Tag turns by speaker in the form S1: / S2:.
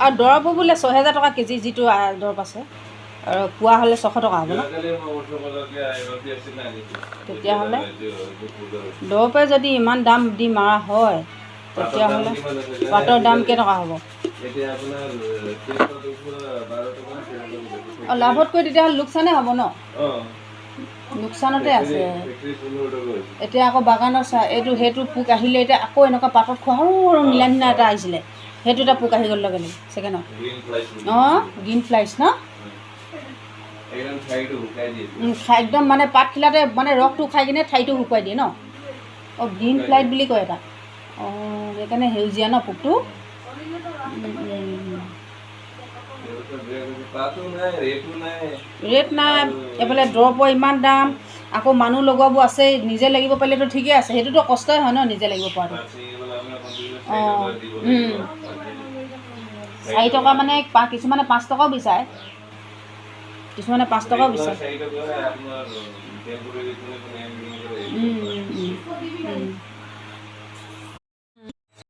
S1: আৰু দৰৱো বোলে 6,000 টকা কেজি, যিটো দৰৱ আছে, আৰু পোৱা হ'লে 600 টকা হ'ব ন? তেতিয়াহ'লে দৰৱে যদি ইমান দাম দি মাৰা হয়, তেতিয়াহ'লে পাতৰ দাম কেইটকা হ'ব? অঁ, লাভতকৈ তেতিয়াহ'লে লোকচানে হ'ব ন? লোকচানতে আছে। এতিয়া আকৌ বাগানৰ সেইটো পোক আহিলে, এতিয়া আকৌ এনেকুৱা পাতত খোৱা সৰু সৰু নীলা নীলা এটা আহিছিলে, সেইটো এটা পোক আহি গ'ল লগে লগে ছেকেণ্ডত। অঁ, গ্ৰীণ ফ্লাইছ ন? একদম মানে পাতখিলাতে মানে ৰসটো খাই কিনে ঠাৰিটো শুকুৱাই দিয়ে ন? অঁ, গ্ৰীণ ফ্লাইট বুলি কয় এটা। অঁ, সেইকাৰণে সেউজীয়া ন পোকটো? ৰেট নাই, এইফালে দৰৱৰ ইমান দাম, আকৌ মানুহ লগোৱাবোৰ আছেই। নিজে লাগিব পাৰিলেতো ঠিকে আছে, সেইটোতো কষ্টই হয় ন নিজে লাগিব পৰাটো। অঁ, 4 টকা মানে কিছুমানে 5 টকাও বিচাৰে, কিছুমানে 5 টকাও বিচাৰে।